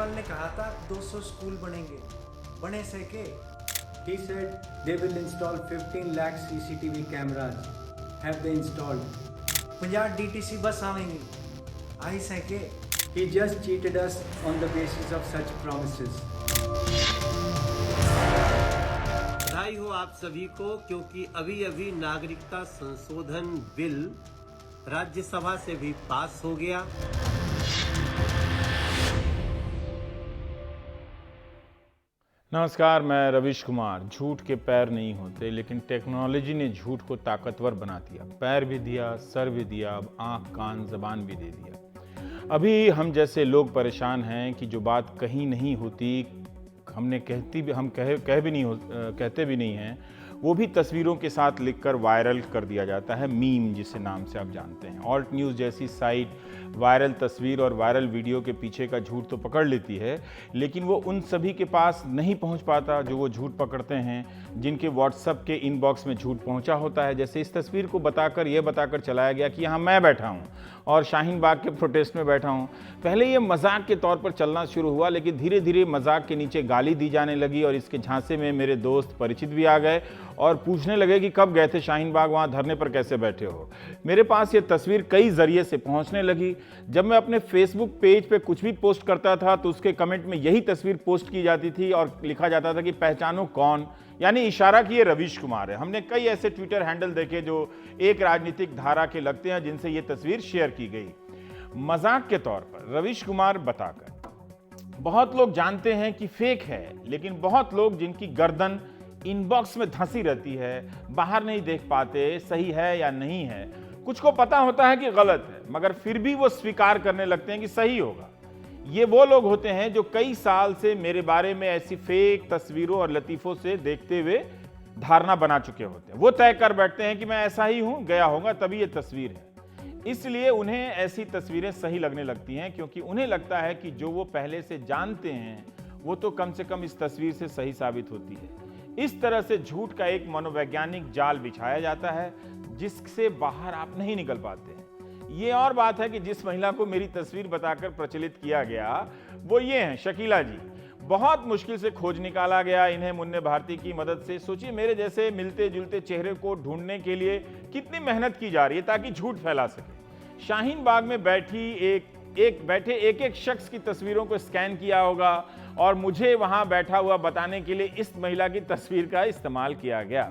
केजरीवाल ने कहा था 200 स्कूल बनेंगे, बने से के? He said they will install 15 lakh CCTV cameras. Have they installed? 50 DTC बस आवेंगी, आई से के? He just cheated us on the basis of such promises. बधाई हो आप सभी को, क्योंकि अभी अभी नागरिकता संशोधन बिल राज्यसभा से भी पास हो गया। नमस्कार, मैं रविश कुमार। झूठ के पैर नहीं होते, लेकिन टेक्नोलॉजी ने झूठ को ताकतवर बना दिया। पैर भी दिया, सर भी दिया, अब आँख कान जबान भी दे दिया। अभी हम जैसे लोग परेशान हैं कि जो बात कहीं नहीं होती, कहते भी नहीं हैं, वो भी तस्वीरों के साथ लिखकर वायरल कर दिया जाता है। मीम जिसे नाम से आप जानते हैं। ऑल्ट न्यूज़ जैसी साइट वायरल तस्वीर और वायरल वीडियो के पीछे का झूठ तो पकड़ लेती है, लेकिन वो उन सभी के पास नहीं पहुंच पाता जो वो झूठ पकड़ते हैं, जिनके व्हाट्सएप के इनबॉक्स में झूठ पहुंचा होता है। जैसे इस तस्वीर को बताकर चलाया गया कि यहाँ मैं बैठा हूँ और शाहीन बाग के प्रोटेस्ट में बैठा हूँ। पहले ये मजाक के तौर पर चलना शुरू हुआ, लेकिन धीरे धीरे मजाक के नीचे गाली दी जाने लगी और इसके झांसे में मेरे दोस्त परिचित भी आ गए और पूछने लगे कि कब गए थे शाहीन बाग, वहाँ धरने पर कैसे बैठे हो। मेरे पास ये तस्वीर कई जरिए से पहुँचने लगी। जब मैं अपने फेसबुक पेज पे कुछ भी पोस्ट करता था तो उसके कमेंट में यही तस्वीर पोस्ट की जाती थी और लिखा जाता था कि पहचानो कौन, यानी इशारा कि ये रविश कुमार है। हमने कई ऐसे ट्विटर हैंडल देखे जो एक राजनीतिक धारा के लगते हैं, जिनसे ये तस्वीर शेयर की गई मजाक के तौर पर, रविश कुमार बताकर। बहुत लोग जानते हैं कि फेक है, लेकिन बहुत लोग जिनकी गर्दन इनबॉक्स में धंसी रहती है, बाहर नहीं देख पाते सही है या नहीं है। कुछ को पता होता है कि गलत है, मगर फिर भी वो स्वीकार करने लगते हैं कि सही होगा। ये वो लोग होते हैं जो कई साल से मेरे बारे में ऐसी फेक तस्वीरों और लतीफों से देखते हुए धारणा बना चुके होते हैं। वो तय कर बैठते हैं कि मैं ऐसा ही हूं, गया होगा तभी ये तस्वीर है। इसलिए उन्हें ऐसी तस्वीरें सही लगने लगती हैं, क्योंकि उन्हें लगता है कि जो वो पहले से जानते हैं वो तो कम से कम इस तस्वीर से सही साबित होती है। इस तरह से झूठ का एक मनोवैज्ञानिक जाल बिछाया जाता है, जिससे बाहर आप नहीं निकल पाते हैं। ये और बात है कि जिस महिला को मेरी तस्वीर बताकर प्रचलित किया गया वो ये हैं शकीला जी। बहुत मुश्किल से खोज निकाला गया इन्हें मुन्ने भारती की मदद से। सोचिए, मेरे जैसे मिलते जुलते चेहरे को ढूंढने के लिए कितनी मेहनत की जा रही है ताकि झूठ फैला सके। शाहीन बाग में बैठे एक शख्स की तस्वीरों को स्कैन किया होगा और मुझे वहां बैठा हुआ बताने के लिए इस महिला की तस्वीर का इस्तेमाल किया गया।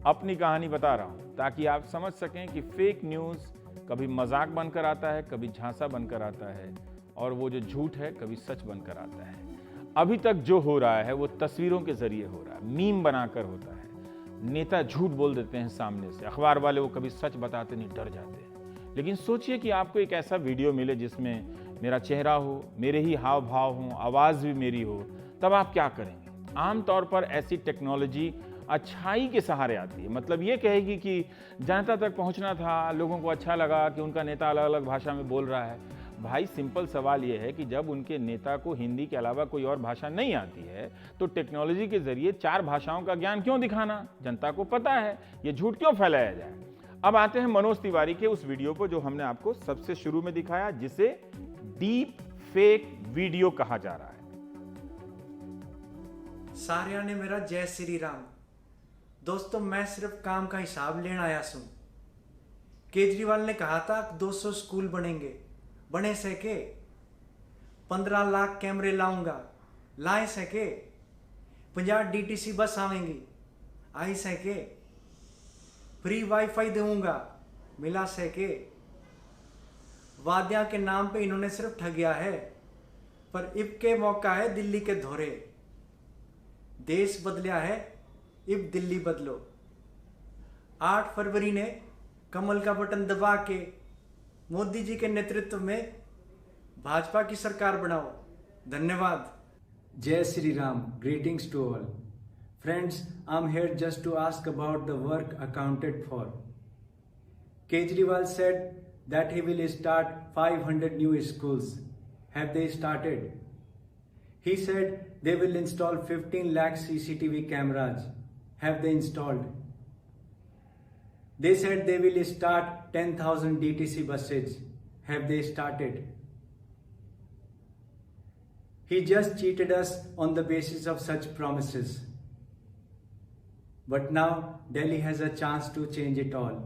अपनी कहानी बता रहा हूं ताकि आप समझ सकें कि फेक न्यूज़ कभी मजाक बनकर आता है, कभी झांसा बनकर आता है, और वो जो झूठ है कभी सच बनकर आता है। अभी तक जो हो रहा है वो तस्वीरों के जरिए हो रहा है, मीम बनाकर होता है। नेता झूठ बोल देते हैं सामने से, अखबार वाले वो कभी सच बताते नहीं, डर जाते हैं। लेकिन सोचिए कि आपको एक ऐसा वीडियो मिले जिसमें मेरा चेहरा हो, मेरे ही हाव भाव हों, आवाज़ भी मेरी हो, तब आप क्या करेंगे? आमतौर पर ऐसी टेक्नोलॉजी अच्छाई के सहारे आती है। मतलब ये कहेगी कि जनता तक पहुंचना था, लोगों को अच्छा लगा कि उनका नेता अलग अलग भाषा में बोल रहा है। भाई, सिंपल सवाल ये है कि जब उनके नेता को हिंदी के अलावा कोई और भाषा नहीं आती है तो टेक्नोलॉजी के जरिए 4 भाषाओं का ज्ञान क्यों दिखाना? जनता को पता है, ये झूठ क्यों फैलाया जाए? अब आते हैं मनोज तिवारी के उस वीडियो को जो हमने आपको सबसे शुरू में दिखाया, जिसे डीप फेक वीडियो कहा जा रहा है। सारिया ने मेरा जय श्री राम। दोस्तों, मैं सिर्फ काम का हिसाब लेने आया हूं। केजरीवाल ने कहा था 200 स्कूल बनेंगे, बने से के? 15 लाख कैमरे लाऊंगा, लाए से के? 50 DTC बस आवेंगी, आई से के? फ्री वाईफाई दूंगा, मिला से के? वादियां के नाम पे इन्होंने सिर्फ ठगिया है, पर इब के मौका है दिल्ली के धोरे। देश बदलिया है, इब दिल्ली बदलो। 8 फरवरी ने कमल का बटन दबा के मोदी जी के नेतृत्व में भाजपा की सरकार बनाओ। धन्यवाद। Jai Shri Ram. Greetings to all. Friends, I'm here just to ask about the work accounted for. Kejriwal said that he will start 500 new schools. Have they started? He said they will install 15 lakh CCTV cameras. Have they installed? They said they will start 10,000 DTC buses. Have they started? He just cheated us on the basis of such promises. But now Delhi has a chance to change it all.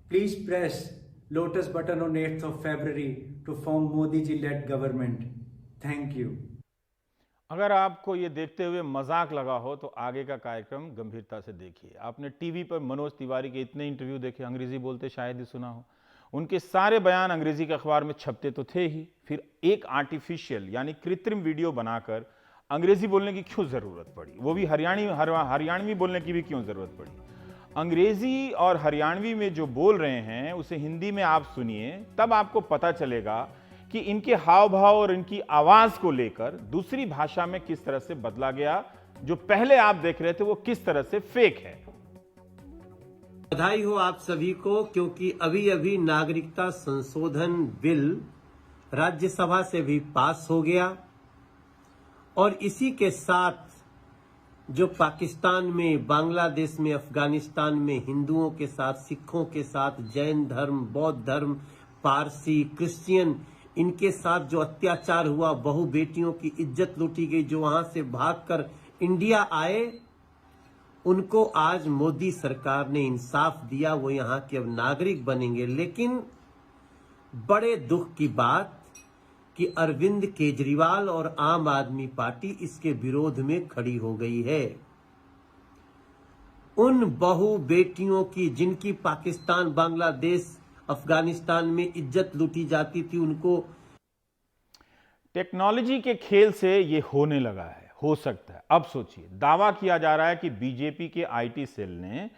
Please press lotus button on 8th of February to form Modi ji led government. Thank you. अगर आपको ये देखते हुए मजाक लगा हो तो आगे का कार्यक्रम गंभीरता से देखिए। आपने टीवी पर मनोज तिवारी के इतने इंटरव्यू देखे, अंग्रेजी बोलते शायद ही सुना हो। उनके सारे बयान अंग्रेजी के अखबार में छपते तो थे ही, फिर एक आर्टिफिशियल यानी कृत्रिम वीडियो बनाकर अंग्रेजी बोलने की क्यों जरूरत पड़ी, वो भी हरियाणवी बोलने की भी क्यों जरूरत पड़ी। अंग्रेजी और हरियाणवी में जो बोल रहे हैं उसे हिंदी में आप सुनिए, तब आपको पता चलेगा कि इनके हाव भाव और इनकी आवाज को लेकर दूसरी भाषा में किस तरह से बदला गया। जो पहले आप देख रहे थे वो किस तरह से फेक है। बधाई हो आप सभी को, क्योंकि अभी अभी नागरिकता संशोधन बिल राज्यसभा से भी पास हो गया और इसी के साथ जो पाकिस्तान में, बांग्लादेश में, अफगानिस्तान में हिंदुओं के साथ, सिखों के साथ, जैन धर्म, बौद्ध धर्म, पारसी, क्रिश्चियन, इनके साथ जो अत्याचार हुआ, बहु बेटियों की इज्जत लूटी गई, जो वहां से भागकर इंडिया आए, उनको आज मोदी सरकार ने इंसाफ दिया, वो यहां के अब नागरिक बनेंगे। लेकिन बड़े दुख की बात कि अरविंद केजरीवाल और आम आदमी पार्टी इसके विरोध में खड़ी हो गई है। उन बहु बेटियों की जिनकी पाकिस्तान, बांग्लादेश, अफगानिस्तान में इज्जत लूटी जाती थी, उनको टेक्नोलॉजी के खेल से ये होने लगा है, हो सकता है। अब सोचिए, दावा किया जा रहा है कि बीजेपी के आईटी सेल ने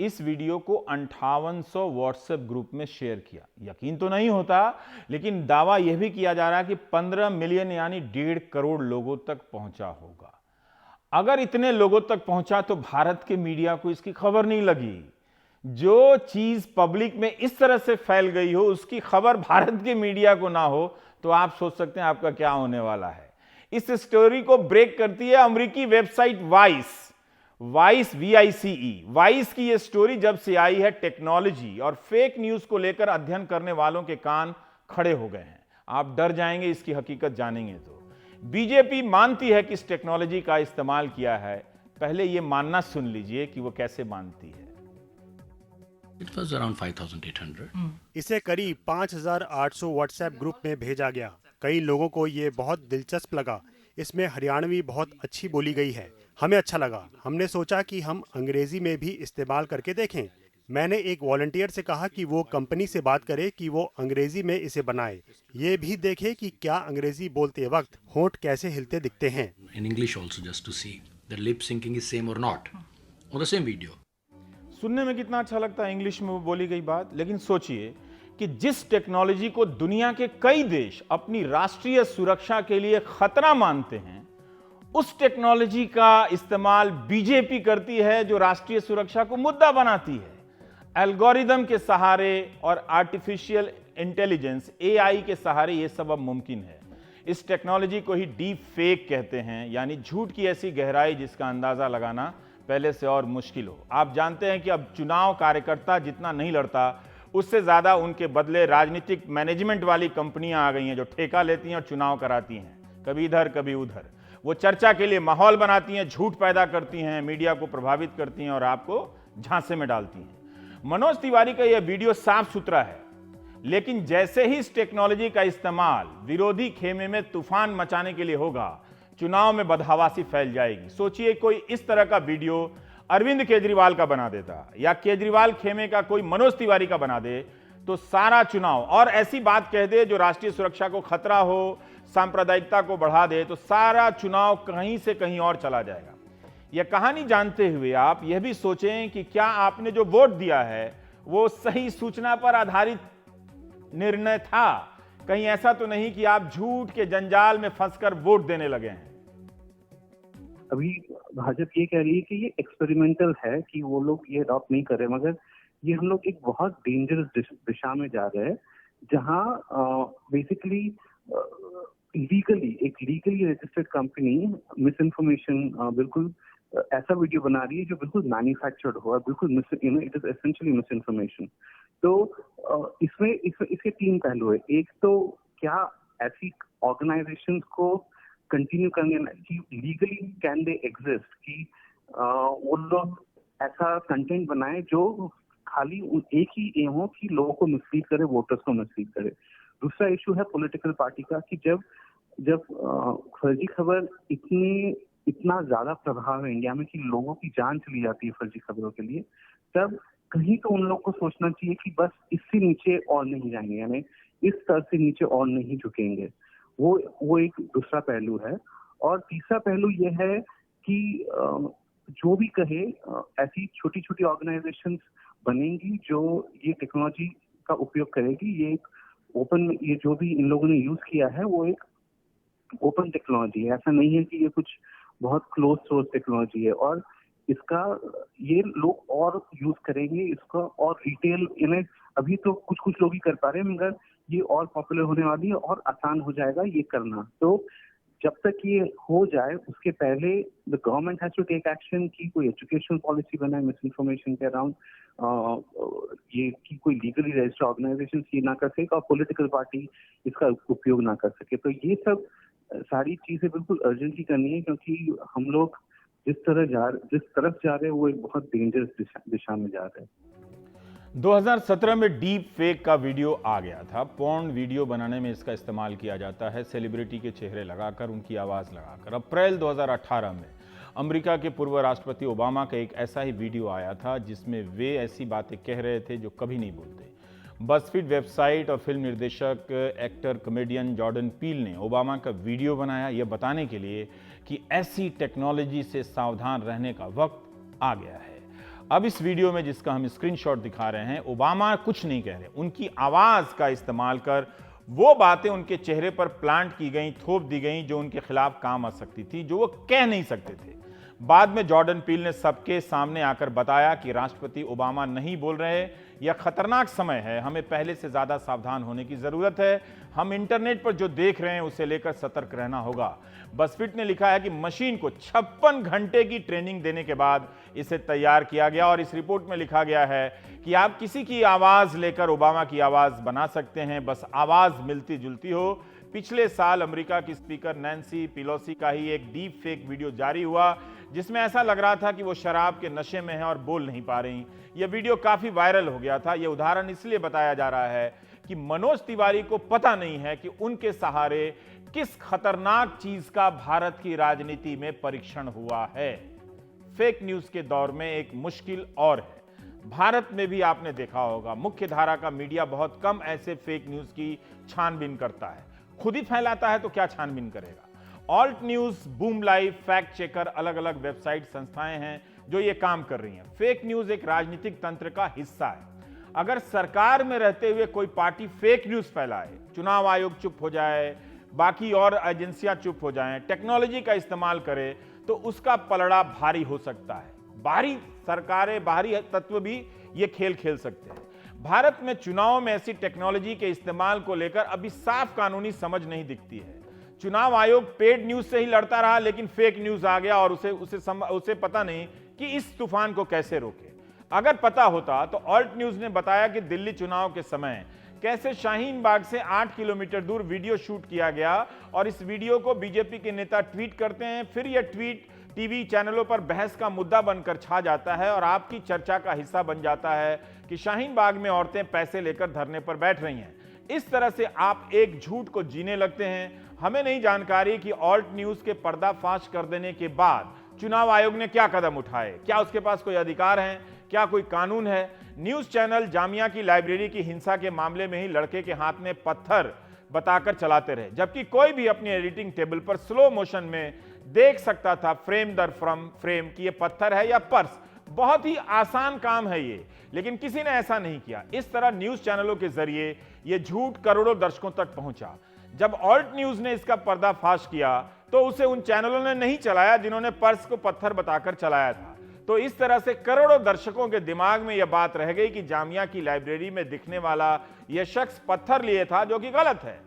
इस वीडियो को 5800 व्हाट्सएप ग्रुप में शेयर किया। यकीन तो नहीं होता, लेकिन दावा यह भी किया जा रहा है कि 15 मिलियन यानी 1.5 करोड़ लोगों तक पहुंचा होगा। अगर इतने लोगों तक पहुंचा तो भारत के मीडिया को इसकी खबर नहीं लगी। जो चीज पब्लिक में इस तरह से फैल गई हो, उसकी खबर भारत के मीडिया को ना हो, तो आप सोच सकते हैं आपका क्या होने वाला है। इस स्टोरी को ब्रेक करती है अमेरिकी वेबसाइट वाइस, VICE। वाइस की यह स्टोरी जब से आई है, टेक्नोलॉजी और फेक न्यूज को लेकर अध्ययन करने वालों के कान खड़े हो गए हैं। आप डर जाएंगे इसकी हकीकत जानेंगे तो। बीजेपी मानती है कि इस टेक्नोलॉजी का इस्तेमाल किया है। पहले यह मानना सुन लीजिए कि वो कैसे मानती है। It was around 5,800. इसे करीब 5,800 व्हाट्सएप ग्रुप में भेजा गया। कई लोगों को ये बहुत दिलचस्प लगा। इसमें हरियाणवी बहुत अच्छी बोली गई है। हमें अच्छा लगा। हमने सोचा कि हम अंग्रेजी में भी इस्तेमाल करके देखें। मैंने एक वॉलंटियर से कहा कि वो कंपनी से बात करे कि वो अंग्रेजी में इसे बनाए। ये भी देखे कि क्या अंग्रेजी बोलते वक्त होंठ कैसे हिलते दिखते हैं। In English also, just to see the lip syncing is same or not on the same video. सुनने में कितना अच्छा लगता है इंग्लिश में वो बोली गई बात, लेकिन सोचिए कि जिस टेक्नोलॉजी को दुनिया के कई देश अपनी राष्ट्रीय सुरक्षा के लिए खतरा मानते हैं, उस टेक्नोलॉजी का इस्तेमाल बीजेपी करती है जो राष्ट्रीय सुरक्षा को मुद्दा बनाती है। एल्गोरिदम के सहारे और आर्टिफिशियल इंटेलिजेंस AI के सहारे यह सब अब मुमकिन है। इस टेक्नोलॉजी को ही डीप फेक कहते हैं, यानी झूठ की ऐसी गहराई जिसका अंदाजा लगाना पहले से और मुश्किल हो। आप जानते हैं कि अब चुनाव कार्यकर्ता जितना नहीं लड़ता, उससे ज्यादा उनके बदले राजनीतिक मैनेजमेंट वाली कंपनियां आ गई हैं जो ठेका लेती हैं और चुनाव कराती हैं, कभी इधर कभी उधर। वो चर्चा के लिए माहौल बनाती हैं, झूठ पैदा करती हैं, मीडिया को प्रभावित करती हैं और आपको झांसे में डालती हैं। मनोज तिवारी का यह वीडियो साफ सुथरा है, लेकिन जैसे ही इस टेक्नोलॉजी का इस्तेमाल विरोधी खेमे में तूफान मचाने के लिए होगा, चुनाव में बदहवासी फैल जाएगी। सोचिए कोई इस तरह का वीडियो अरविंद केजरीवाल का बना देता या केजरीवाल खेमे का कोई मनोज तिवारी का बना दे, तो सारा चुनाव, और ऐसी बात कह दे जो राष्ट्रीय सुरक्षा को खतरा हो, सांप्रदायिकता को बढ़ा दे, तो सारा चुनाव कहीं से कहीं और चला जाएगा। यह कहानी जानते हुए आप यह भी सोचें कि क्या आपने जो वोट दिया है वो सही सूचना पर आधारित निर्णय था। कहीं ऐसा तो नहीं कि आप झूठ के जंजाल में फंसकर वोट देने लगे हैं। अभी भाजपा ये कह रही है कि ये एक्सपेरिमेंटल है, कि वो लोग ये अडॉप्ट नहीं कर रहे, मगर ये हम लोग एक बहुत डेंजरस दिशा में जा रहे हैं, जहां बेसिकली एक legally registered company miss information बिल्कुल ऐसा वीडियो बना रही है जो बिल्कुल मैन्युफैक्चर्ड हुआ, बिल्कुल it is essentially miss information. तो इसमें इसके 3 पहलू है। एक तो क्या ऐसी ऑर्गेनाइजेशंस को कंटिन्यू करने कि लीगली कैन दे एग्जिस्ट, कि वो लोग ऐसा कंटेंट बनाए जो खाली एक ही एम हो कि लोगों को मिसलीड करे, वोटर्स को मिसलीड करे। दूसरा इशू है पॉलिटिकल पार्टी का, कि जब फर्जी खबर इतना ज्यादा प्रभाव है इंडिया में कि लोगों की जान चली जाती है फर्जी खबरों के लिए, तब कहीं तो उन लोगों को सोचना चाहिए कि बस इससे नीचे और नहीं जाएंगे, यानी इस स्तर से नीचे और नहीं झुकेंगे। वो एक दूसरा पहलू है। और तीसरा पहलू ये है कि जो भी कहे, ऐसी छोटी छोटी ऑर्गेनाइजेशंस बनेंगी जो ये टेक्नोलॉजी का उपयोग करेगी। ये एक ओपन, ये जो भी इन लोगों ने यूज किया है वो एक ओपन टेक्नोलॉजी है, ऐसा नहीं है कि ये कुछ बहुत क्लोज सोर्स टेक्नोलॉजी है। और इसका ये लोग और यूज करेंगे इसका, और रिटेल इन्हें अभी तो कुछ लोग ही कर पा रहे हैं, मगर ये और पॉपुलर होने वाली है और आसान हो जाएगा ये करना। तो जब तक ये हो जाए उसके पहले the government has to take action, कि कोई एजुकेशनल पॉलिसी बनाए मिस इन्फॉर्मेशन के अराउंड, ये कि कोई लीगली रजिस्टर्ड ऑर्गेनाइजेशन ये ना कर सके और पॉलिटिकल पार्टी इसका उपयोग ना कर सके। तो ये सब सारी चीजें बिल्कुल अर्जेंटली करनी है, क्योंकि हम लोग जिस तरफ जा रहे हैं वो एक बहुत डेंजरस दिशा में जा रहे हैं। 2017 में डीप फेक का वीडियो आ गया था। पॉर्न वीडियो बनाने में इसका इस्तेमाल किया जाता है, सेलिब्रिटी के चेहरे लगाकर, उनकी आवाज़ लगाकर। अप्रैल 2018 में अमेरिका के पूर्व राष्ट्रपति ओबामा का एक ऐसा ही वीडियो आया था जिसमें वे ऐसी बातें कह रहे थे जो कभी नहीं बोलते। बज़फीड वेबसाइट और फिल्म निर्देशक, एक्टर, कॉमेडियन जॉर्डन पील ने ओबामा का वीडियो बनाया यह बताने के लिए कि ऐसी टेक्नोलॉजी से सावधान रहने का वक्त आ गया है। अब इस वीडियो में जिसका हम स्क्रीनशॉट दिखा रहे हैं, ओबामा कुछ नहीं कह रहे, उनकी आवाज का इस्तेमाल कर वो बातें उनके चेहरे पर प्लांट की गई, थोप दी गई जो उनके खिलाफ काम आ सकती थी, जो वो कह नहीं सकते थे। बाद में जॉर्डन पील ने सबके सामने आकर बताया कि राष्ट्रपति ओबामा नहीं बोल रहे, यह खतरनाक समय है, हमें पहले से ज्यादा सावधान होने की जरूरत है, हम इंटरनेट पर जो देख रहे हैं उसे लेकर सतर्क रहना होगा। बज़फीड ने लिखा है कि मशीन को 56 घंटे की ट्रेनिंग देने के बाद इसे तैयार किया गया और इस रिपोर्ट में लिखा गया है कि आप किसी की आवाज लेकर ओबामा की आवाज बना सकते हैं, बस आवाज मिलती जुलती हो। पिछले साल अमेरिका की स्पीकर नैन्सी पेलोसी का ही एक डीप फेक वीडियो जारी हुआ जिसमें ऐसा लग रहा था कि वो शराब के नशे में है और बोल नहीं पा रही। यह वीडियो काफी वायरल हो गया था। यह उदाहरण इसलिए बताया जा रहा है कि मनोज तिवारी को पता नहीं है कि उनके सहारे किस खतरनाक चीज का भारत की राजनीति में परीक्षण हुआ है। फेक न्यूज के दौर में एक मुश्किल और है। भारत में भी आपने देखा होगा, मुख्य धारा का मीडिया बहुत कम ऐसे फेक न्यूज की छानबीन करता है, खुद ही फैलाता है तो क्या छानबीन करेगा। Alt news, boom live, fact checker, अलग अलग वेबसाइट संस्थाएं हैं जो ये काम कर रही हैं। फेक न्यूज एक राजनीतिक तंत्र का हिस्सा है। अगर सरकार में रहते हुए कोई पार्टी फेक न्यूज फैलाए, चुनाव आयोग चुप हो जाए, बाकी और एजेंसियां चुप हो जाएं, टेक्नोलॉजी का इस्तेमाल करे, तो उसका पलड़ा भारी हो सकता है। बाहरी सरकारें, बाहरी तत्व भी ये खेल खेल सकते हैं। भारत में चुनाव में ऐसी टेक्नोलॉजी के इस्तेमाल को लेकर अभी साफ कानूनी समझ नहीं दिखती है। चुनाव आयोग पेड न्यूज से ही लड़ता रहा, लेकिन फेक न्यूज आ गया और उसे पता नहीं कि इस तूफान को कैसे रोके। अगर पता होता तो ऑल्ट न्यूज ने बताया कि दिल्ली चुनाव के समय कैसे शाहीन बाग से 8 किलोमीटर दूर वीडियो शूट किया गया और इस वीडियो को बीजेपी के नेता ट्वीट करते हैं, फिर यह ट्वीट टीवी चैनलों पर बहस का मुद्दा बनकर छा जाता है और आपकी चर्चा का हिस्सा बन जाता है कि शाहीन बाग में औरतें पैसे लेकर धरने पर बैठ रही हैं। इस तरह से आप एक झूठ को जीने लगते हैं। हमें नहीं जानकारी कि ऑल्ट न्यूज के पर्दाफाश कर देने के बाद चुनाव आयोग ने क्या कदम उठाए, क्या उसके पास कोई अधिकार है, क्या कोई कानून है। न्यूज चैनल जामिया की लाइब्रेरी की हिंसा के मामले में ही लड़के के हाथ में पत्थर बताकर चलाते रहे, जबकि कोई भी अपनी एडिटिंग टेबल पर स्लो मोशन में देख सकता था फ्रेम दर फ्रेम कि ये पत्थर है या पर्स। बहुत ही आसान काम है ये, लेकिन किसी ने ऐसा नहीं किया। इस तरह न्यूज चैनलों के जरिए ये झूठ करोड़ों दर्शकों तक पहुंचा। जब ऑल्ट न्यूज ने इसका पर्दाफाश किया तो उसे उन चैनलों ने नहीं चलाया जिन्होंने पर्स को पत्थर बताकर चलाया था। तो इस तरह से करोड़ों दर्शकों के दिमाग में यह बात रह गई कि जामिया की लाइब्रेरी में दिखने वाला यह शख्स पत्थर लिए था, जो कि गलत है।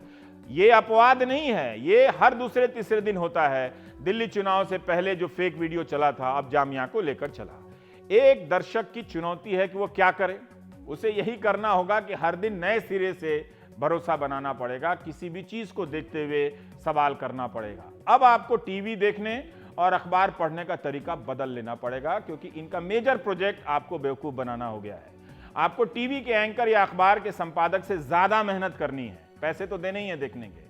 यह अपवाद नहीं है, यह हर दूसरे तीसरे दिन होता है। दिल्ली चुनाव से पहले जो फेक वीडियो चला था, अब जामिया को लेकर चला। एक दर्शक की चुनौती है कि वो क्या करे। उसे यही करना होगा कि हर दिन नए सिरे से भरोसा बनाना पड़ेगा, किसी भी चीज को देखते हुए सवाल करना पड़ेगा। अब आपको टीवी देखने और अखबार पढ़ने का तरीका बदल लेना पड़ेगा, क्योंकि इनका मेजर प्रोजेक्ट आपको बेवकूफ बनाना हो गया है। आपको टीवी के एंकर या अखबार के संपादक से ज्यादा मेहनत करनी है, पैसे तो देने ही है देखने के।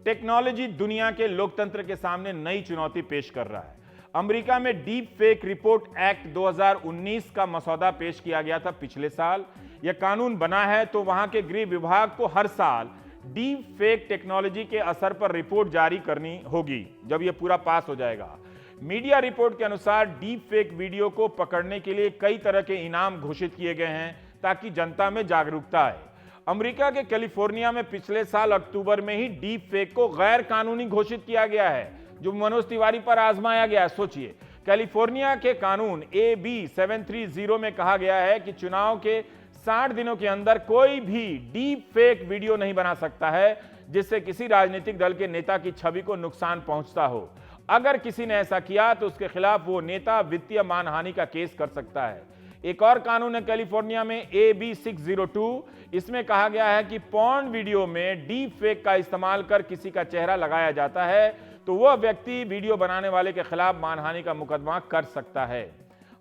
टेक्नोलॉजी दुनिया के लोकतंत्र के सामने नई चुनौती पेश कर रहा है। अमेरिका में डीप फेक रिपोर्ट एक्ट 2019 का मसौदा पेश किया गया था पिछले साल। यह कानून बना है तो वहां के गृह विभाग को हर साल डीप फेक टेक्नोलॉजी के असर पर रिपोर्ट जारी करनी होगी जब यह पूरा पास हो जाएगा। मीडिया रिपोर्ट के अनुसार डीप फेक वीडियो को पकड़ने के लिए कई तरह के इनाम घोषित किए गए हैं ताकि जनता में जागरूकता आए। अमेरिका के कैलिफोर्निया में पिछले साल अक्टूबर में ही डीप फेक को गैर कानूनी घोषित किया गया है, जो मनोज तिवारी पर आजमाया गया। सोचिए, कैलिफोर्निया के कानून AB 730 में कहा गया है कि चुनाव के 60 दिनों के अंदर कोई भी डीप फेक वीडियो नहीं बना सकता है जिससे किसी राजनीतिक दल के नेता की छवि को नुकसान पहुंचता हो। अगर किसी ने ऐसा किया तो उसके खिलाफ वो नेता वित्तीय मानहानि का केस कर सकता है। एक और कानून है कैलिफोर्निया में AB 602। इसमें कहा गया है कि पॉर्न वीडियो में डीप फेक का इस्तेमाल कर किसी का चेहरा लगाया जाता है तो वह व्यक्ति वीडियो बनाने वाले के खिलाफ मानहानि का मुकदमा कर सकता है।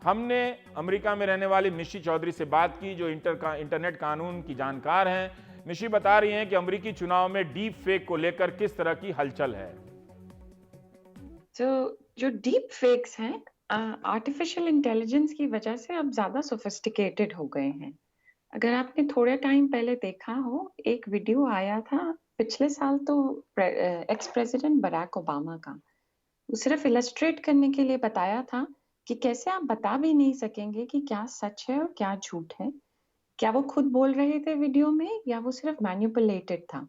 हमने अमेरिका में रहने वाली निशी चौधरी से बात की, जो इंटरनेट कानून की जानकार हैं। निशी बता रही हैं कि अमेरिकी चुनाव में डीप फेक को लेकर किस तरह की हलचल है। जो डीप फेक्स हैं आर्टिफिशियल इंटेलिजेंस की वजह से अब ज्यादा सोफिस्टिकेटेड हो गए हैं। अगर आपने थोड़े टाइम पहले देखा हो, एक वीडियो आया था पिछले साल तो एक्स प्रेसिडेंट बराक ओबामा का। वो सिर्फ इलस्ट्रेट करने के लिए बताया था कि कैसे आप बता भी नहीं सकेंगे कि क्या सच है और क्या झूठ है, क्या वो खुद बोल रहे थे वीडियो में या वो सिर्फ मैनिपुलेटेड था।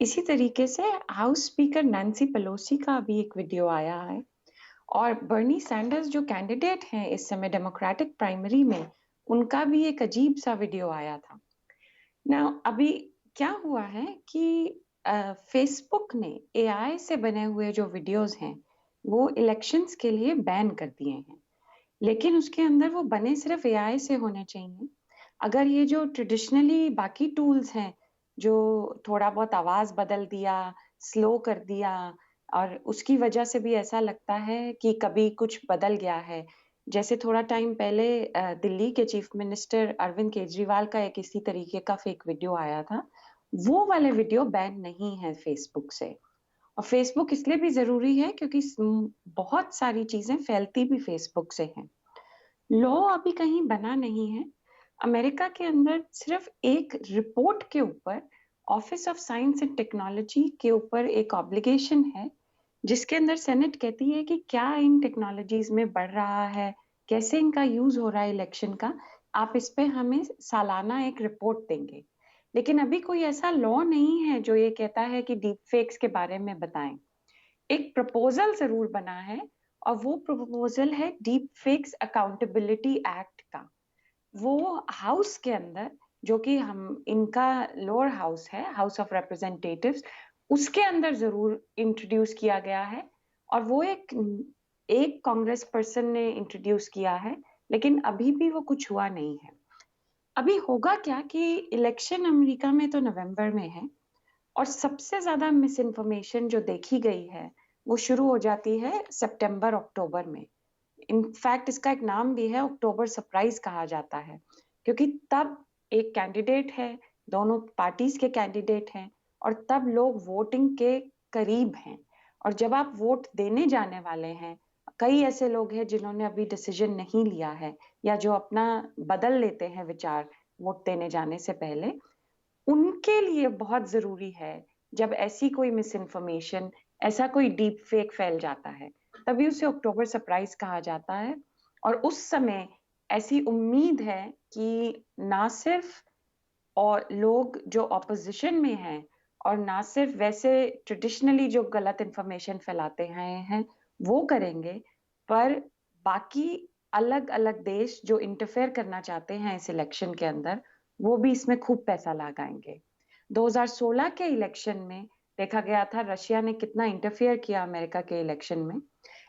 इसी तरीके से हाउस स्पीकर नैन्सी पेलोसी का भी एक वीडियो आया है, और बर्नी सैंडर्स जो कैंडिडेट हैं इस समय डेमोक्रेटिक प्राइमरी में, उनका भी एक अजीब सा वीडियो आया था ना। अभी क्या हुआ है कि फेसबुक ने AI से बने हुए जो वीडियोस हैं वो इलेक्शंस के लिए बैन कर दिए हैं, लेकिन उसके अंदर वो बने सिर्फ AI से होने चाहिए। अगर ये जो ट्रेडिशनली बाकी टूल्स हैं, जो थोड़ा बहुत आवाज बदल दिया, स्लो कर दिया, और उसकी वजह से भी ऐसा लगता है कि कभी कुछ बदल गया है। जैसे थोड़ा टाइम पहले दिल्ली के चीफ मिनिस्टर अरविंद केजरीवाल का एक इसी तरीके का फेक वीडियो आया था, वो वाले वीडियो बैन नहीं है फेसबुक से। और फेसबुक इसलिए भी जरूरी है क्योंकि बहुत सारी चीजें फैलती भी फेसबुक से हैं। लॉ अभी कहीं बना नहीं है। अमेरिका के अंदर सिर्फ एक रिपोर्ट के ऊपर office of science and technology के ऊपर एक ऑब्लिगेशन है, जिसके अंदर सेनेट कहती है कि क्या इन टेक्नोलॉजीज में बढ़ रहा है, कैसे इनका यूज हो रहा है इलेक्शन का, आप इस पे हमें सालाना एक रिपोर्ट देंगे। लेकिन अभी कोई ऐसा लॉ नहीं है जो ये कहता है कि डीप फेक्स के बारे में बताएं। एक प्रपोजल जरूर बना है, और वो प्रपोजल है डीप फेक्स अकाउंटेबिलिटी एक्ट का। वो हाउस के अंदर, जो कि हम इनका लोअर हाउस है, हाउस ऑफ रिप्रेजेंटेटिव्स, उसके अंदर जरूर इंट्रोड्यूस किया गया है, और वो एक कांग्रेस पर्सन ने इंट्रोड्यूस किया है, लेकिन अभी भी वो कुछ हुआ नहीं है। अभी होगा क्या कि इलेक्शन अमेरिका में तो नवंबर में है, और सबसे ज्यादा मिस इन्फॉर्मेशन जो देखी गई है वो शुरू हो जाती है सितंबर अक्टूबर में। इनफैक्ट इसका एक नाम भी है, अक्टूबर सरप्राइज कहा जाता है, क्योंकि तब एक कैंडिडेट है, दोनों पार्टीज के कैंडिडेट हैं, और तब लोग वोटिंग के करीब हैं। और जब आप वोट देने जाने वाले हैं, कई ऐसे लोग हैं जिन्होंने अभी डिसीजन नहीं लिया है या जो अपना बदल लेते हैं विचार वोट देने जाने से पहले, उनके लिए बहुत जरूरी है जब ऐसी कोई मिस इन्फॉर्मेशन, ऐसा कोई डीप फेक फैल जाता है, तभी उसे अक्टूबर सरप्राइज कहा जाता है। और उस समय ऐसी उम्मीद है कि ना सिर्फ और लोग जो ऑपोजिशन में हैं, और ना सिर्फ वैसे ट्रेडिशनली जो गलत इन्फॉर्मेशन फैलाते हैं वो करेंगे, पर बाकी अलग अलग देश जो इंटरफेयर करना चाहते हैं इस इलेक्शन के अंदर, वो भी इसमें खूब पैसा लगाएंगे। 2016 के इलेक्शन में देखा गया था रशिया ने कितना इंटरफेयर किया अमेरिका के इलेक्शन में।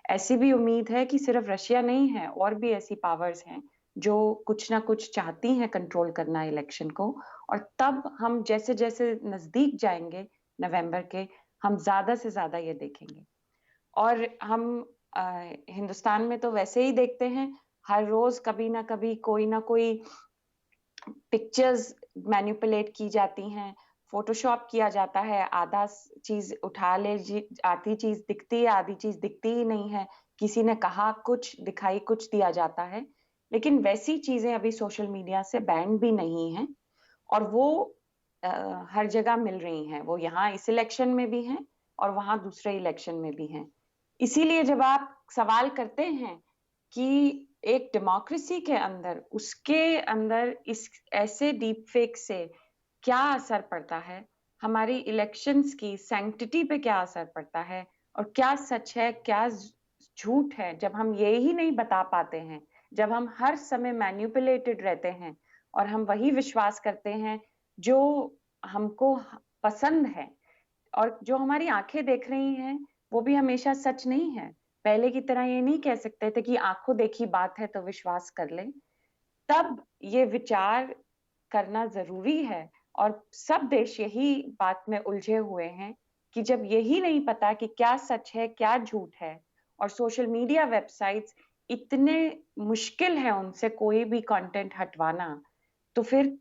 ऐसी भी उम्मीद है कि सिर्फ रशिया नहीं है, और भी ऐसी पावर्स हैं जो कुछ ना कुछ चाहती हैं कंट्रोल करना इलेक्शन को, और तब हम जैसे जैसे नजदीक जाएंगे नवंबर के, हम ज्यादा से ज्यादा ये देखेंगे। और हम हिंदुस्तान में तो वैसे ही देखते हैं, हर रोज कभी ना कभी कोई ना कोई पिक्चर्स मैनिपुलेट की जाती हैं, फोटोशॉप किया जाता है, आधा चीज उठा ले, आधी चीज दिखती है, आधी चीज दिखती ही नहीं है, किसी ने कहा कुछ, दिखाई कुछ दिया जाता है। लेकिन वैसी चीजें अभी सोशल मीडिया से बैन भी नहीं है, और वो हर जगह मिल रही हैं। वो यहाँ इस इलेक्शन में भी हैं और वहां दूसरे इलेक्शन में भी हैं। इसीलिए जब आप सवाल करते हैं कि एक डेमोक्रेसी के अंदर, उसके अंदर इस ऐसे डीप फेक से क्या असर पड़ता है, हमारी इलेक्शंस की सैंक्टिटी पे क्या असर पड़ता है, और क्या सच है क्या झूठ है, जब हम ये ही नहीं बता पाते हैं, जब हम हर समय मैनिपुलेटेड रहते हैं और हम वही विश्वास करते हैं जो हमको पसंद है, और जो हमारी आंखें देख रही हैं वो भी हमेशा सच नहीं है। पहले की तरह ये नहीं कह सकते थे कि आंखों देखी बात है तो विश्वास कर ले। तब ये विचार करना जरूरी है, और सब देश यही बात में उलझे हुए हैं कि जब यही नहीं पता कि क्या सच है क्या झूठ है, और सोशल मीडिया वेबसाइट्स इतने मुश्किल है उनसे कोई भी कंटेंट हटवाना, तो फिर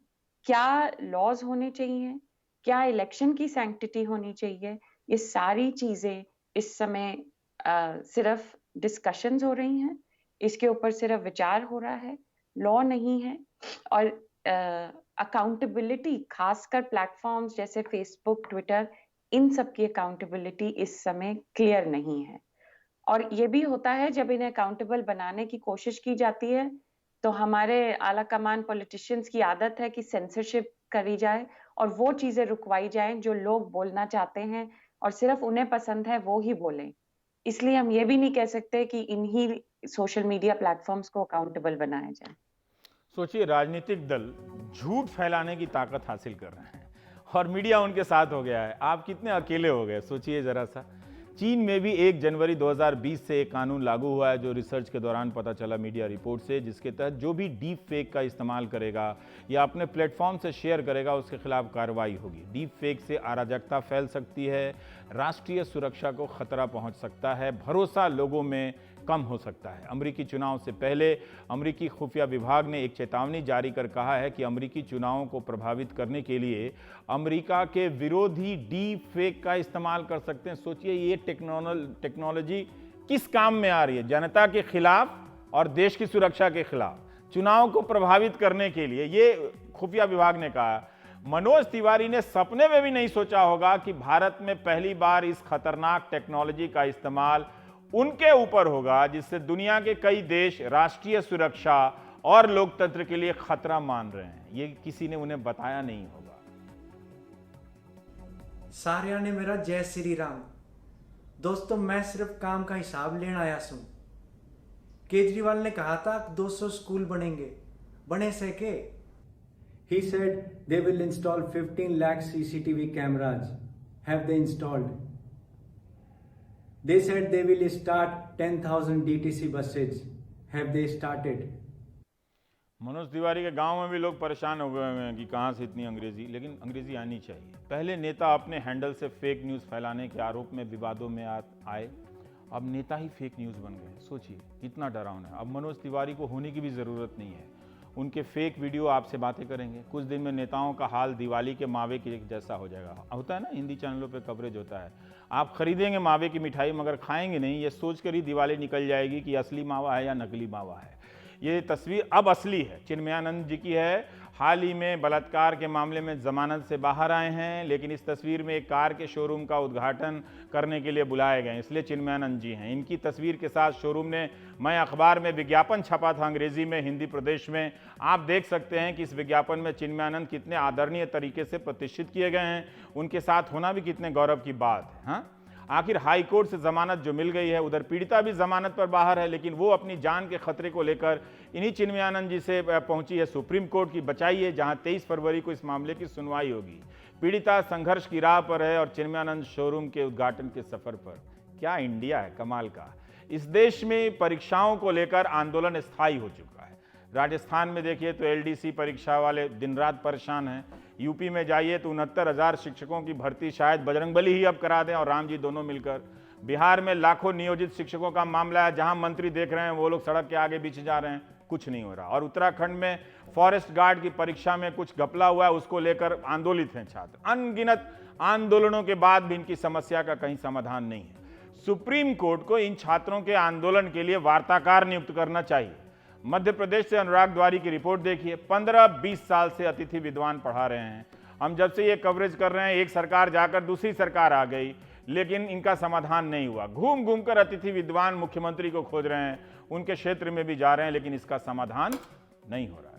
क्या लॉज होने चाहिए, क्या इलेक्शन की सैंक्टिटी होनी चाहिए? ये सारी चीजें इस समय सिर्फ डिस्कशंस हो रही हैं, इसके ऊपर सिर्फ विचार हो रहा है, लॉ नहीं है। और अकाउंटेबिलिटी, खासकर प्लेटफॉर्म्स जैसे फेसबुक, ट्विटर, इन सब की अकाउंटेबिलिटी इस समय क्लियर नहीं है। और ये भी होता है जब इन्हें अकाउंटेबल बनाने की कोशिश की जाती है, तो हमारे आला कमान पॉलिटिशियंस की आदत है कि सेंसरशिप करी जाए और वो चीजें रुकवाई जाएं जो लोग बोलना चाहते हैं और सिर्फ उन्हें पसंद है वो ही बोलें। इसलिए हम ये भी नहीं कह सकते कि इन्हीं सोशल मीडिया प्लेटफॉर्म्स को अकाउंटेबल बनाया जाए। सोचिए, राजनीतिक दल झूठ फैलाने की ताकत हासिल कर रहे हैं और मीडिया उनके साथ हो गया है। आप कितने अकेले हो गए, सोचिए जरा सा। चीन में भी 1 जनवरी 2020 से एक कानून लागू हुआ है, जो रिसर्च के दौरान पता चला मीडिया रिपोर्ट से, जिसके तहत जो भी डीप फेक का इस्तेमाल करेगा या अपने प्लेटफॉर्म से शेयर करेगा उसके खिलाफ कार्रवाई होगी। डीप फेक से अराजकता फैल सकती है, राष्ट्रीय सुरक्षा को खतरा पहुंच सकता है, भरोसा लोगों में कम हो सकता है। अमेरिकी चुनाव से पहले अमेरिकी खुफिया विभाग ने एक चेतावनी जारी कर कहा है कि अमेरिकी चुनावों को प्रभावित करने के लिए अमेरिका के विरोधी डीप फेक का इस्तेमाल कर सकते हैं। सोचिए, ये टेक्नोलॉजी किस काम में आ रही है? जनता के खिलाफ और देश की सुरक्षा के खिलाफ, चुनाव को प्रभावित करने के लिए। ये खुफिया विभाग ने कहा। मनोज तिवारी ने सपने में भी नहीं सोचा होगा कि भारत में पहली बार इस खतरनाक टेक्नोलॉजी का इस्तेमाल उनके ऊपर होगा, जिससे दुनिया के कई देश राष्ट्रीय सुरक्षा और लोकतंत्र के लिए खतरा मान रहे हैं। ये किसी ने उन्हें बताया नहीं होगा। सारिया ने मेरा जय श्री राम। दोस्तों, मैं सिर्फ काम का हिसाब लेने आया हूं। केजरीवाल ने कहा था 200 स्कूल बनेंगे, बने से के? He said they will install 15 lakh CCTV cameras. Have they installed? They said they will start 10,000 DTC buses. Have they started? Manoj Tiwari के गांव में भी लोग परेशान हो गए हैं कि कहां से इतनी अंग्रेजी, लेकिन अंग्रेजी आनी चाहिए। पहले नेता अपने हैंडल से फेक न्यूज़ फैलाने के आरोप में विवादों में आए, अब नेता ही फेक न्यूज़ बन गए। सोचिए कितना डरावना है। अब मनोज तिवारी को होने की भी ज़रूरत नहीं है, उनके फेक वीडियो आपसे बातें करेंगे। कुछ दिन में नेताओं का हाल दिवाली के मावे के जैसा हो जाएगा। होता है ना, हिंदी चैनलों पे कवरेज होता है, आप खरीदेंगे मावे की मिठाई मगर खाएंगे नहीं, ये सोचकर ही दिवाली निकल जाएगी कि असली मावा है या नकली मावा है। ये तस्वीर अब असली है, चिन्मयानंद जी की है। हाल ही में बलात्कार के मामले में जमानत से बाहर आए हैं, लेकिन इस तस्वीर में एक कार के शोरूम का उद्घाटन करने के लिए बुलाए गए, इसलिए चिन्मयानंद जी हैं। इनकी तस्वीर के साथ शोरूम ने मैं अखबार में विज्ञापन छपा था, अंग्रेजी में, हिंदी प्रदेश में। आप देख सकते हैं कि इस विज्ञापन में चिन्मयानंद कितने आदरणीय तरीके से प्रतिष्ठित किए गए हैं। उनके साथ होना भी कितने गौरव की बात है। हाँ, आखिर हाई कोर्ट से जमानत जो मिल गई है, उधर पीड़िता भी जमानत पर बाहर है, लेकिन वो अपनी जान के खतरे को लेकर इन्हीं चिन्मयानंद जी से पहुंची है सुप्रीम कोर्ट की बचाइए, जहां 23 फरवरी को इस मामले की सुनवाई होगी। पीड़िता संघर्ष की राह पर है और चिन्मयानंद शोरूम के उद्घाटन के सफर पर। क्या इंडिया है, कमाल का। इस देश में परीक्षाओं को लेकर आंदोलन स्थायी हो चुका है। राजस्थान में देखिए तो एलडीसी परीक्षा वाले दिन रात परेशान हैं। यूपी में जाइए तो 69,000 शिक्षकों की भर्ती शायद बजरंगबली ही अब करा दें और राम जी दोनों मिलकर। बिहार में लाखों नियोजित शिक्षकों का मामला है, जहां मंत्री देख रहे हैं वो लोग सड़क के आगे पीछे जा रहे हैं, कुछ नहीं हो रहा। और उत्तराखंड में फॉरेस्ट गार्ड की परीक्षा में कुछ घपला हुआ है, उसको लेकर आंदोलित हैं छात्र। अनगिनत आंदोलनों के बाद भी इनकी समस्या का कहीं समाधान नहीं है। सुप्रीम कोर्ट को इन छात्रों के आंदोलन के लिए वार्ताकार नियुक्त करना चाहिए। मध्य प्रदेश से अनुराग द्वारी की रिपोर्ट देखिए। 15-20 साल से अतिथि विद्वान पढ़ा रहे हैं। हम जब से ये कवरेज कर रहे हैं, एक सरकार जाकर दूसरी सरकार आ गई, लेकिन इनका समाधान नहीं हुआ। घूम घूम कर अतिथि विद्वान मुख्यमंत्री को खोज रहे हैं, उनके क्षेत्र में भी जा रहे हैं, लेकिन इसका समाधान नहीं हो रहा है।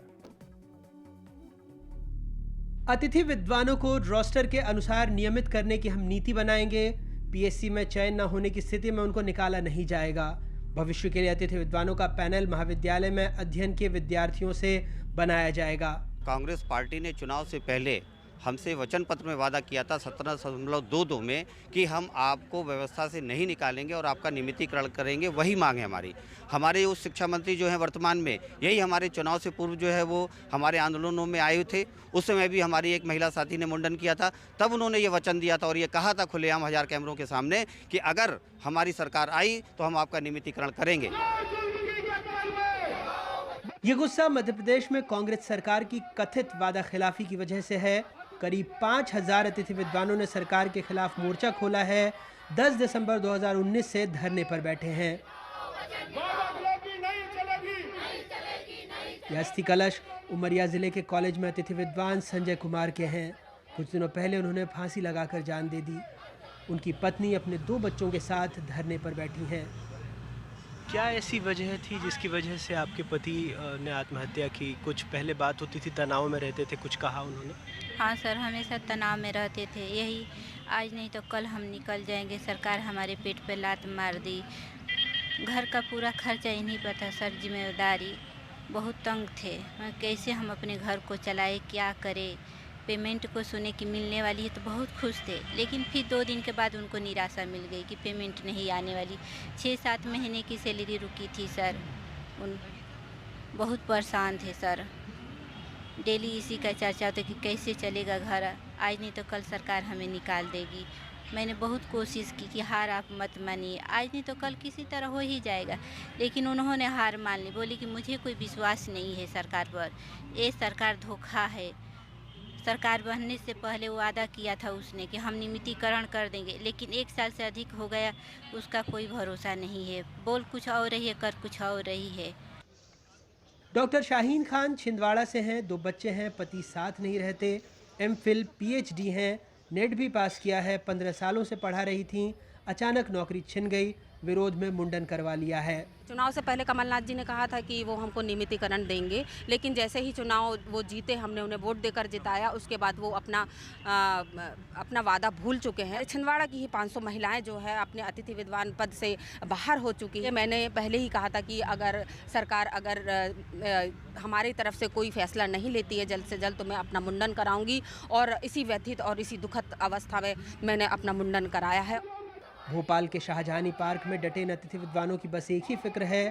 अतिथि विद्वानों को रोस्टर के अनुसार नियमित करने की हम नीति बनाएंगे। पीएससी में चयन न होने की स्थिति में उनको निकाला नहीं जाएगा। भविष्य के लिए अतिथि विद्वानों का पैनल महाविद्यालय में अध्ययन के विद्यार्थियों से बनाया जाएगा। कांग्रेस पार्टी ने चुनाव से पहले हमसे वचन पत्र में वादा किया था 17.22 में कि हम आपको व्यवस्था से नहीं निकालेंगे और आपका नियमितीकरण करेंगे। वही मांग है हमारी। हमारे उस शिक्षा मंत्री जो हैं वर्तमान में, यही हमारे चुनाव से पूर्व जो है वो हमारे आंदोलनों में आए थे। उस समय भी हमारी एक महिला साथी ने मुंडन किया था, तब उन्होंने ये वचन दिया था और ये कहा था खुलेआम 1000 कैमरों के सामने कि अगर हमारी सरकार आई तो हम आपका नियमितीकरण करेंगे। ये गुस्सा मध्य प्रदेश में कांग्रेस सरकार की कथित वादा खिलाफी की वजह से है। करीब 5000 अतिथि विद्वानों ने सरकार के खिलाफ मोर्चा खोला है। 10 दिसंबर 2019 से धरने पर बैठे हैं। ये अस्थि कलश उमरिया जिले के कॉलेज में अतिथि विद्वान संजय कुमार के हैं। कुछ दिनों पहले उन्होंने फांसी लगाकर जान दे दी। उनकी पत्नी अपने 2 बच्चों के साथ धरने पर बैठी हैं। क्या ऐसी वजह थी जिसकी वजह से आपके पति ने आत्महत्या की? कुछ पहले बात होती थी, तनाव में रहते थे, कुछ कहा उन्होंने? हाँ सर, हमेशा तनाव में रहते थे। यही आज नहीं तो कल हम निकल जाएंगे, सरकार हमारे पेट पे लात मार दी। घर का पूरा खर्चा इन्हीं पर था सर, जिम्मेदारी। बहुत तंग थे, कैसे हम अपने घर को चलाए, क्या करें। पेमेंट को सुने कि मिलने वाली है तो बहुत खुश थे, लेकिन फिर 2 दिन के बाद उनको निराशा मिल गई कि पेमेंट नहीं आने वाली। 6-7 महीने की सैलरी रुकी थी सर। उन बहुत परेशान थे सर। डेली इसी का चर्चा होता कि कैसे चलेगा घर, आज नहीं तो कल सरकार हमें निकाल देगी। मैंने बहुत कोशिश की कि हार आप मत मानिए, आज नहीं तो कल किसी तरह हो ही जाएगा, लेकिन उन्होंने हार मान ली। बोली कि मुझे कोई विश्वास नहीं है सरकार पर, ये सरकार धोखा है। सरकार बनने से पहले वादा किया था उसने कि हम नियमितीकरण कर देंगे, लेकिन 1 साल से अधिक हो गया, उसका कोई भरोसा नहीं है। बोल कुछ और रही है, कर कुछ और रही है। डॉक्टर शाहीन खान छिंदवाड़ा से हैं, 2 बच्चे हैं, पति साथ नहीं रहते। एमफिल पीएचडी हैं, नेट भी पास किया है। 15 सालों से पढ़ा रही थीं, अचानक नौकरी छिन गई। विरोध में मुंडन करवा लिया है। चुनाव से पहले कमलनाथ जी ने कहा था कि वो हमको नियमितीकरण देंगे, लेकिन जैसे ही चुनाव वो जीते, हमने उन्हें वोट देकर जिताया, उसके बाद वो अपना वादा भूल चुके हैं। छिंदवाड़ा की ही 500 महिलाएं जो है अपने अतिथि विद्वान पद से बाहर हो चुकी है। मैंने पहले ही कहा था कि अगर सरकार हमारी तरफ से कोई फैसला नहीं लेती है जल्द से जल्द, तो मैं अपना मुंडन कराऊंगी। और इसी व्यथित और इसी दुखद अवस्था में मैंने अपना मुंडन कराया है। भोपाल के शाहजहानी पार्क में डटे इन अतिथि विद्वानों की बस एक ही फिक्र है,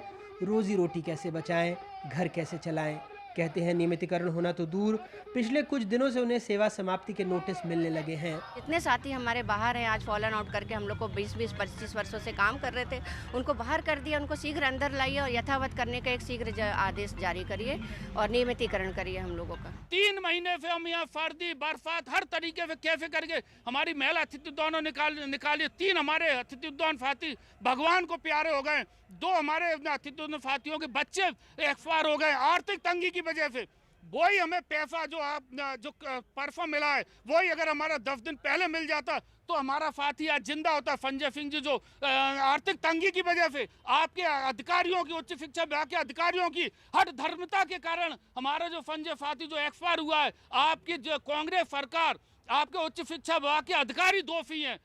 रोजी रोटी कैसे बचाएं, घर कैसे चलाएं। कहते हैं नियमितीकरण होना तो दूर, पिछले कुछ दिनों से उन्हें सेवा समाप्ति के नोटिस मिलने लगे हैं। इतने साथी हमारे बाहर हैं, आज फॉलन आउट करके हम लोग को 20-25 वर्षों से काम कर रहे थे, उनको बाहर कर दिया। उनको शीघ्र अंदर लाइए और यथावत करने का एक शीघ्र आदेश जारी करिए और नियमितीकरण करिए हम लोगों का। 3 महीने से हम यहाँ फर्दी बरसात हर तरीके से कैसे करके हमारी महिला अतिथि विद्वानों निकालिए। 3 हमारे अतिथि विद्वान साथी भगवान को प्यारे हो गए। 2 हमारे अतिथि विद्वान साथियों के बच्चे एक्सपायर हो गए आर्थिक तंगी की वजह से। वही हमें पैसा जो परसों मिला है, वही अगर हमारा 10 दिन पहले मिल जाता तो हमारा साथी आज जिंदा होता। संजय सिंह जी जो आर्थिक तंगी की वजह से, आपके अधिकारियों की, उच्च शिक्षा विभाग के अधिकारियों की हठ धर्मता के कारण हमारा जो संजय साथी जो एक्सपायर हुआ है, आपकी जो कांग्रेस सरकार, आपके उच्च शिक्षा विभाग के अधिकारी दोषी हैं।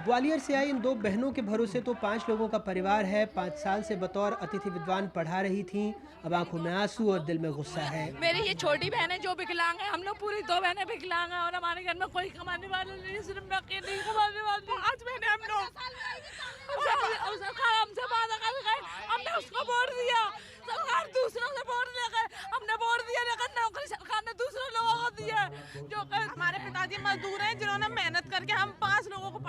ग्वालियर से आई इन 2 बहनों के भरोसे तो 5 लोगों का परिवार है। 5 साल से बतौर अतिथि विद्वान पढ़ा रही थीं, अब आंखों में आंसू और दिल में गुस्सा है। मेरी ये छोटी बहन है जो विकलांग है, हम लोग पूरी 2 बहनें विकलांग हैं और हमारे घर में कोई कमाने वाला नहीं, सिर्फ मैं अकेली कमाने वाली। आज मैंने हमसे वादा कर गए, हमने उसको वोट दिया, सरकार दूसरों से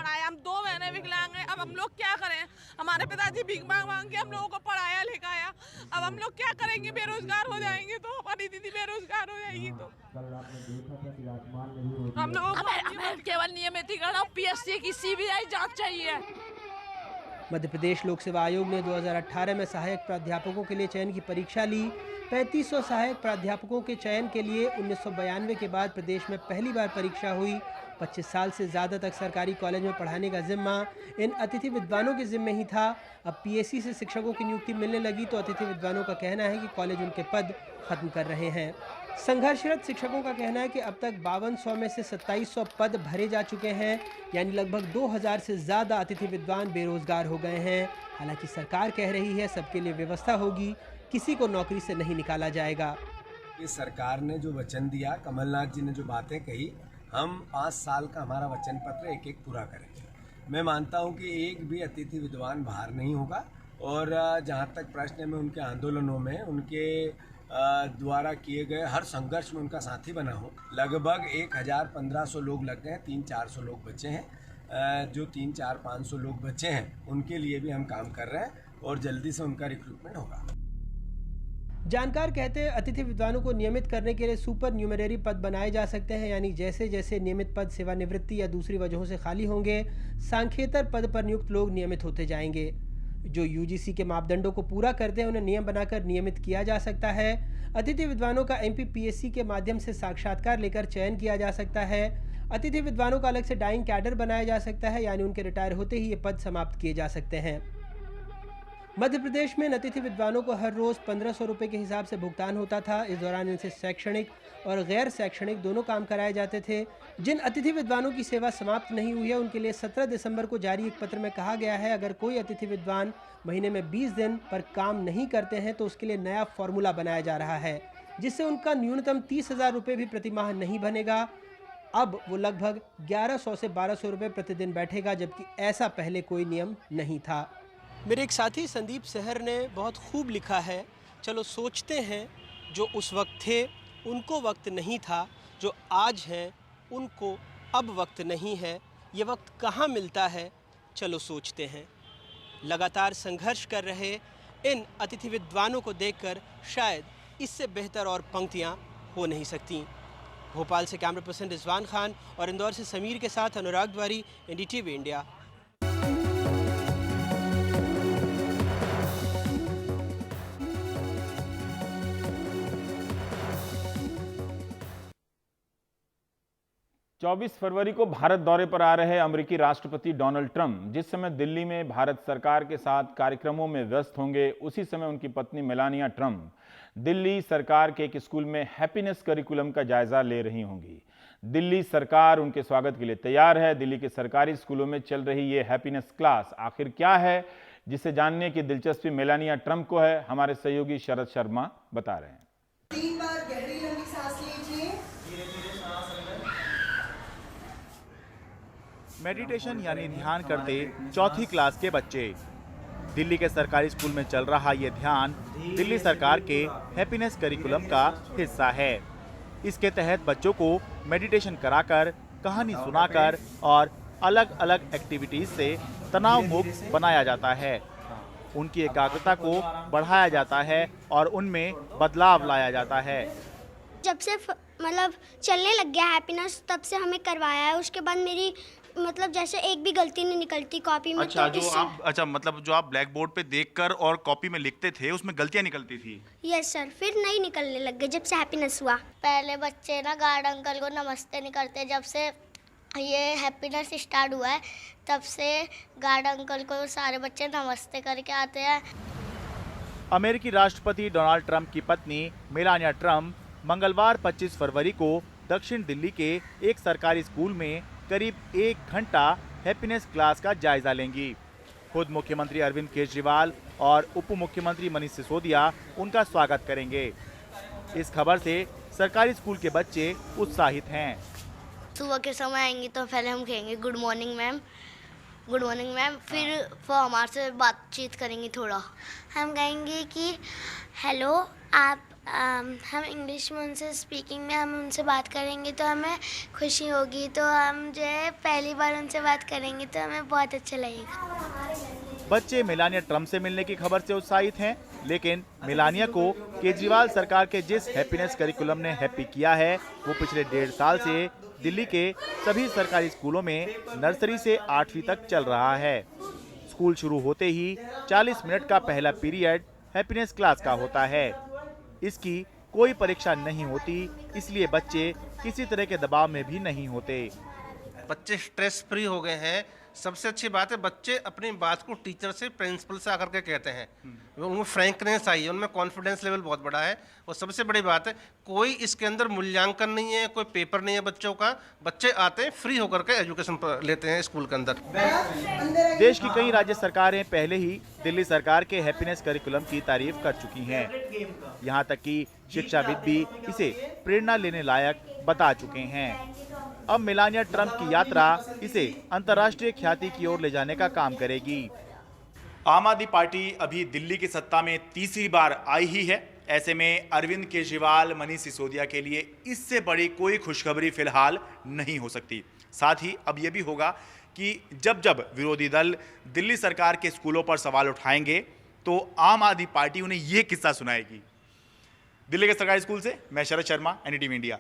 पढ़ाया, हम 2 महीने विकलांग हैं। अब हम लोग क्या करें? हमारे पिताजी भीख मांग मांग के हम लोगों को पढ़ाया लिखाया, अब हम लोग क्या करेंगे? बेरोजगार हो जाएंगे तो, हमारी दीदी बेरोजगार हो जाएगी तो हम लोगों को केवल नियमितीकरण और PSC की CBI जांच चाहिए। मध्य प्रदेश लोक सेवा आयोग ने 2018 में सहायक प्राध्यापकों के लिए चयन की परीक्षा ली। 3500 सहायक प्राध्यापकों के चयन के लिए 1992 के बाद प्रदेश में पहली बार परीक्षा हुई। 25 साल से ज़्यादा तक सरकारी कॉलेज में पढ़ाने का जिम्मा इन अतिथि विद्वानों के जिम्मे ही था। अब PSC से शिक्षकों की नियुक्ति मिलने लगी तो अतिथि विद्वानों का कहना है कि कॉलेज उनके पद खत्म कर रहे हैं। संघर्षरत शिक्षकों का कहना है कि अब तक 5200 में से 2700 पद भरे जा चुके हैं, यानी लगभग 2000 से ज़्यादा अतिथि विद्वान बेरोजगार हो गए हैं। हालांकि सरकार कह रही है सबके लिए व्यवस्था होगी, किसी को नौकरी से नहीं निकाला जाएगा। ये सरकार ने जो वचन दिया, कमलनाथ जी ने जो बातें कही, हम 5 साल का हमारा वचन पत्र एक एक पूरा करेंगे। मैं मानता हूँ कि एक भी अतिथि विद्वान बाहर नहीं होगा और जहाँ तक प्रश्न है मैं उनके आंदोलनों में उनके द्वारा किए गए हर संघर्ष में उनका साथी बना हूँ। लगभग 1000-1500 लोग लग गए हैं, 300-400 लोग बचे हैं। जो 300-400-500 लोग बचे हैं उनके लिए भी हम काम कर रहे हैं और जल्दी से उनका रिक्रूटमेंट होगा। जानकार कहते हैं अतिथि विद्वानों को नियमित करने के लिए सुपर न्यूमररी पद बनाए जा सकते हैं, यानी जैसे जैसे नियमित पद सेवानिवृत्ति या दूसरी वजहों से खाली होंगे, सांख्येतर पद पर नियुक्त लोग नियमित होते जाएंगे। जो UGC के मापदंडों को पूरा करते हैं उन्हें नियम बनाकर नियमित किया जा सकता है। अतिथि विद्वानों का MP PSC के माध्यम से साक्षात्कार लेकर चयन किया जा सकता है। अतिथि विद्वानों का अलग से डाइंग कैडर बनाया जा सकता है, यानी उनके रिटायर होते ही ये पद समाप्त किए जा सकते हैं। मध्य प्रदेश में अतिथि विद्वानों को हर रोज़ 1500 रुपये के हिसाब से भुगतान होता था। इस दौरान इनसे शैक्षणिक और गैर शैक्षणिक दोनों काम कराए जाते थे। जिन अतिथि विद्वानों की सेवा समाप्त नहीं हुई है उनके लिए 17 दिसंबर को जारी एक पत्र में कहा गया है, अगर कोई अतिथि विद्वान महीने में 20 दिन पर काम नहीं करते हैं तो उसके लिए नया फॉर्मूला बनाया जा रहा है, जिससे उनका न्यूनतम 30,000 रुपये भी प्रतिमाह नहीं बनेगा। अब वो लगभग 1100 से 1200 रुपये प्रतिदिन बैठेगा, जबकि ऐसा पहले कोई नियम नहीं था। मेरे एक साथी संदीप सहर ने बहुत खूब लिखा है, चलो सोचते हैं जो उस वक्त थे उनको वक्त नहीं था, जो आज हैं उनको अब वक्त नहीं है, ये वक्त कहाँ मिलता है, चलो सोचते हैं। लगातार संघर्ष कर रहे इन अतिथि विद्वानों को देखकर शायद इससे बेहतर और पंक्तियाँ हो नहीं सकती। भोपाल से कैमरा पर्सन रिजवान खान और इंदौर से समीर के साथ अनुराग द्वारी, NDTV इंडिया। चौबीस फरवरी को भारत दौरे पर आ रहे अमेरिकी राष्ट्रपति डोनाल्ड ट्रंप जिस समय दिल्ली में भारत सरकार के साथ कार्यक्रमों में व्यस्त होंगे, उसी समय उनकी पत्नी मेलानिया ट्रंप दिल्ली सरकार के एक स्कूल में हैप्पीनेस करिकुलम का जायजा ले रही होंगी। दिल्ली सरकार उनके स्वागत के लिए तैयार है। दिल्ली के सरकारी स्कूलों में चल रही ये हैप्पीनेस क्लास आखिर क्या है, जिसे जानने की दिलचस्पी मेलानिया ट्रंप को है, हमारे सहयोगी शरद शर्मा बता रहे हैं। 3 बार गहरी लंबी सांस लीजिए। मेडिटेशन यानी ध्यान करते चौथी क्लास के बच्चे। दिल्ली के सरकारी स्कूल में चल रहा ये ध्यान दिल्ली सरकार के हैप्पीनेस करिकुलम का हिस्सा है। इसके तहत बच्चों को मेडिटेशन कराकर, कहानी सुनाकर और अलग अलग एक्टिविटीज से तनाव मुक्त बनाया जाता है। उनकी एकाग्रता को बढ़ाया जाता है और उनमें बदलाव लाया जाता है। जब से मतलब चलने लग गया हैप्पीनेस, तब से हमें करवाया है। उसके बाद मेरी मतलब जैसे एक भी गलती नहीं निकलती कॉपी में। अच्छा, जो आप ब्लैक बोर्ड पे देखकर और कॉपी में लिखते थे उसमें गलतियां निकलती थी? यस सर, फिर नहीं निकलने लग गए जब से हैप्पीनेस हुआ। पहले बच्चे ना गार्ड अंकल को नमस्ते नहीं करते, जब से ये हैप्पीनेस स्टार्ट हुआ है तब से गार्ड अंकल को सारे बच्चे नमस्ते करके आते हैं। अमेरिकी राष्ट्रपति डोनाल्ड ट्रंप की पत्नी मेलानिया ट्रंप मंगलवार 25 फरवरी को दक्षिण दिल्ली के एक सरकारी स्कूल में करीब 1 घंटा हैप्पीनेस क्लास का जायजा लेंगी। खुद मुख्यमंत्री अरविंद केजरीवाल और उप मुख्यमंत्री मनीष सिसोदिया उनका स्वागत करेंगे। इस खबर से सरकारी स्कूल के बच्चे उत्साहित हैं। सुबह के समय आएंगे तो पहले हम कहेंगे good morning ma'am, good morning ma'am, फिर वो हमारे से बातचीत करेंगे। थोड़ा हम कहेंगे कि हेलो, आप हम इंग्लिश में उनसे स्पीकिंग में हम उनसे बात करेंगे तो हमें खुशी होगी, तो हम जो है पहली बार उनसे बात करेंगे तो हमें बहुत अच्छा लगेगा। बच्चे मेलानिया ट्रम्प से मिलने की खबर से उत्साहित हैं, लेकिन मेलानिया को केजरीवाल सरकार के जिस हैप्पीनेस करिकुलम ने हैप्पी किया है वो पिछले 1.5 साल से दिल्ली के सभी सरकारी स्कूलों में नर्सरी से 8वीं तक चल रहा है। स्कूल शुरू होते ही 40 मिनट का पहला पीरियड हैप्पीनेस क्लास का होता है। इसकी कोई परीक्षा नहीं होती, इसलिए बच्चे किसी तरह के दबाव में भी नहीं होते। बच्चे स्ट्रेस फ्री हो गए हैं। सबसे अच्छी बात है बच्चे अपनी बात को टीचर से, प्रिंसिपल से आकर के कहते हैं। उनमें फ्रैंकनेस आई है, उनमें कॉन्फिडेंस लेवल बहुत बड़ा है। और सबसे बड़ी बात है कोई इसके अंदर मूल्यांकन नहीं है, कोई पेपर नहीं है बच्चों का। बच्चे आते हैं फ्री होकर के एजुकेशन लेते हैं स्कूल के अंदर। देश की कई राज्य सरकारें पहले ही दिल्ली सरकार के हैप्पीनेस करिकुलम की तारीफ कर चुकी हैं। यहाँ तक कि शिक्षाविद भी इसे प्रेरणा लेने लायक बता चुके हैं। अब मेलानिया ट्रम्प की यात्रा इसे अंतर्राष्ट्रीय ख्याति की ओर ले जाने का काम करेगी। आम आदमी पार्टी अभी दिल्ली की सत्ता में तीसरी बार आई ही है। ऐसे में अरविंद केजरीवाल, मनीष सिसोदिया के लिए इससे बड़ी कोई खुशखबरी फिलहाल नहीं हो सकती। साथ ही अब यह भी होगा कि जब जब विरोधी दल दिल्ली सरकार के स्कूलों पर सवाल उठाएंगे तो आम आदमी पार्टी उन्हें यह किस्सा सुनाएगी। दिल्ली के सरकारी स्कूल से मैं शरद शर्मा, NDTV इंडिया।